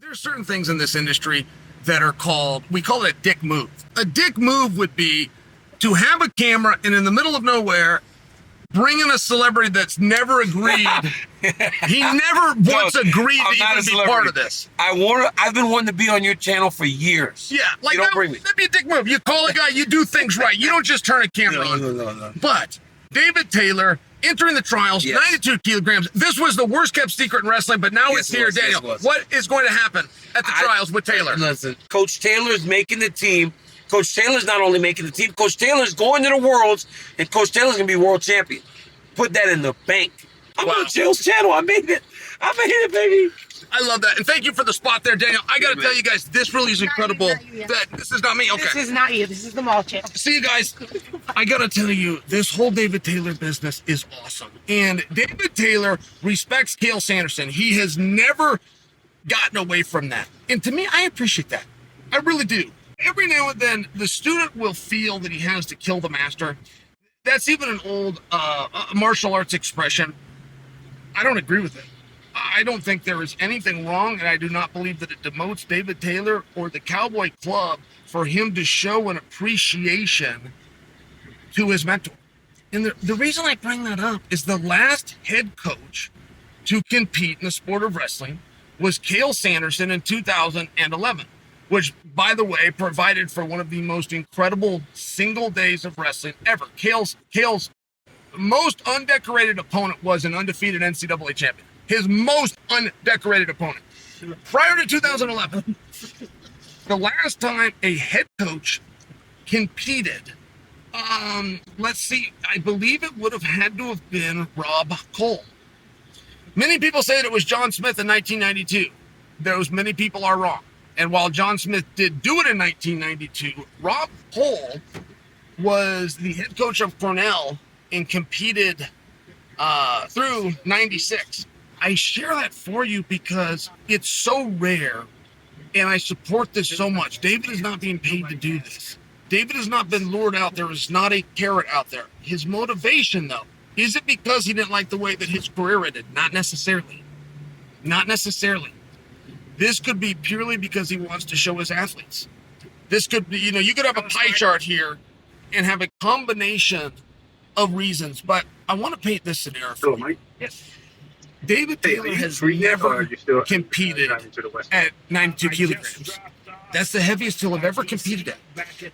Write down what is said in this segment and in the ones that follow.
There's certain things in this industry that are called, we call it a dick move. A dick move would be to have a camera and in the middle of nowhere, bring in a celebrity that's never agreed. He never once agreed to even be part of this. I've been wanting to be on your channel for years. Yeah, like that'd be a dick move. You call a guy, you do things right. You don't just turn a camera on. No. But David Taylor entering the trials, 92 kilograms. This was the worst kept secret in wrestling, but now it's here. Daniel, what is going to happen at the trials with Taylor? Listen, Coach Taylor's making the team. Coach Taylor's not only making the team, Coach Taylor's going to the Worlds, and Coach Taylor's going to be world champion. Put that in the bank. I'm on Chael's channel. I made it. I made it, baby. I love that. And thank you for the spot there, Daniel. I got to tell you guys, this really is incredible. This is not me. Okay. This is not you. This is the mall channel. See you guys. I got to tell you, this whole David Taylor business is awesome. And David Taylor respects Chael Sonnen. He has never gotten away from that. And to me, I appreciate that. I really do. Every now and then, the student will feel that he has to kill the master. That's even an old martial arts expression. I don't agree with it. I don't think there is anything wrong, and I do not believe that it demotes David Taylor or the Cowboy Club for him to show an appreciation to his mentor. And the reason I bring that up is the last head coach to compete in the sport of wrestling was Chael Sonnen in 2011. Which, by the way, provided for one of the most incredible single days of wrestling ever. Chael's most undecorated opponent was an undefeated NCAA champion. His most undecorated opponent. Prior to 2011, the last time a head coach competed, let's see, I believe it would have had to have been Rob Cole. Many people say that it was John Smith in 1992. Those many people are wrong. And while John Smith did do it in 1992, Rob Cole was the head coach of Cornell and competed through 96. I share that for you because it's so rare, and I support this so much. David is not being paid to do this. David has not been lured out. There is not a carrot out there. His motivation, though, is it because he didn't like the way that his career ended? Not necessarily. Not necessarily. This could be purely because he wants to show his athletes. This could be, you could have a pie chart here and have a combination of reasons, but I want to paint this scenario for you. Yes. David Taylor has never competed at 92 kilograms. That's the heaviest he'll have ever competed at.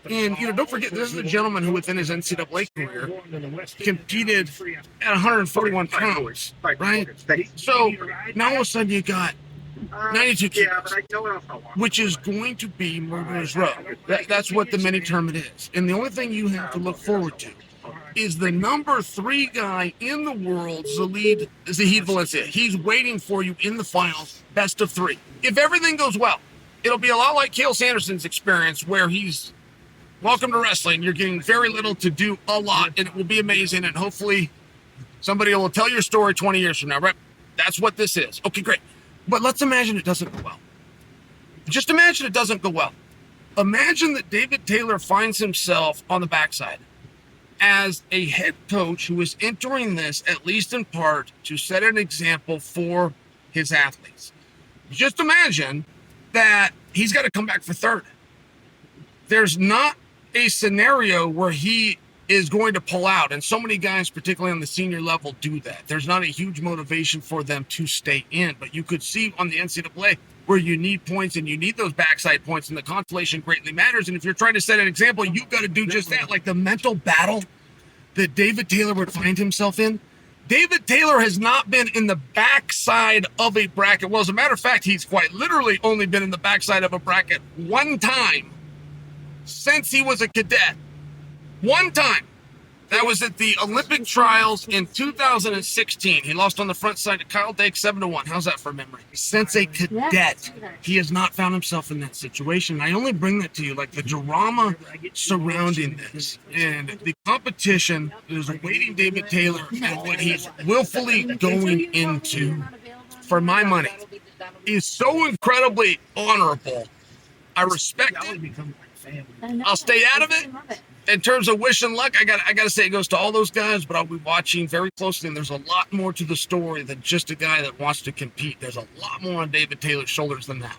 And, don't forget, this is a gentleman who within his NCAA career competed at 141 pounds, right? So now all of a sudden you got 92 kilos, which is going to be Murderer's Row. That's what the mini tournament is. And the only thing you have to look forward to is the number 3 guy in the world, Zahid Valencia. He's waiting for you in the finals, best of 3. If everything goes well, it'll be a lot like Chael Sonnen's experience where he's welcome to wrestling. You're getting very little to do a lot, and it will be amazing. And hopefully somebody will tell your story 20 years from now, right? That's what this is. Okay, great. But let's imagine it doesn't go well. Just imagine it doesn't go well. Imagine that David Taylor finds himself on the backside as a head coach who is entering this, at least in part, to set an example for his athletes. Just imagine that he's got to come back for third. There's not a scenario where he is going to pull out, and so many guys, particularly on the senior level, do that. There's not a huge motivation for them to stay in, but you could see on the NCAA where you need points and you need those backside points, and the consolation greatly matters. And if you're trying to set an example, you've got to do just that. Like the mental battle that David Taylor would find himself in. David Taylor has not been in the backside of a bracket. Well, as a matter of fact, he's quite literally only been in the backside of a bracket one time since he was a cadet. One time. That was at the Olympic trials in 2016. He lost on the front side to Kyle Dake 7-1. How's that for memory? Since a cadet, he has not found himself in that situation. I only bring that to you, like the drama surrounding this and the competition that is awaiting David Taylor and what he's willfully going into, for my money, is so incredibly honorable. I respect it. I'll stay out of it. In terms of wish and luck, I got to say it goes to all those guys, but I'll be watching very closely, and there's a lot more to the story than just a guy that wants to compete. There's a lot more on David Taylor's shoulders than that.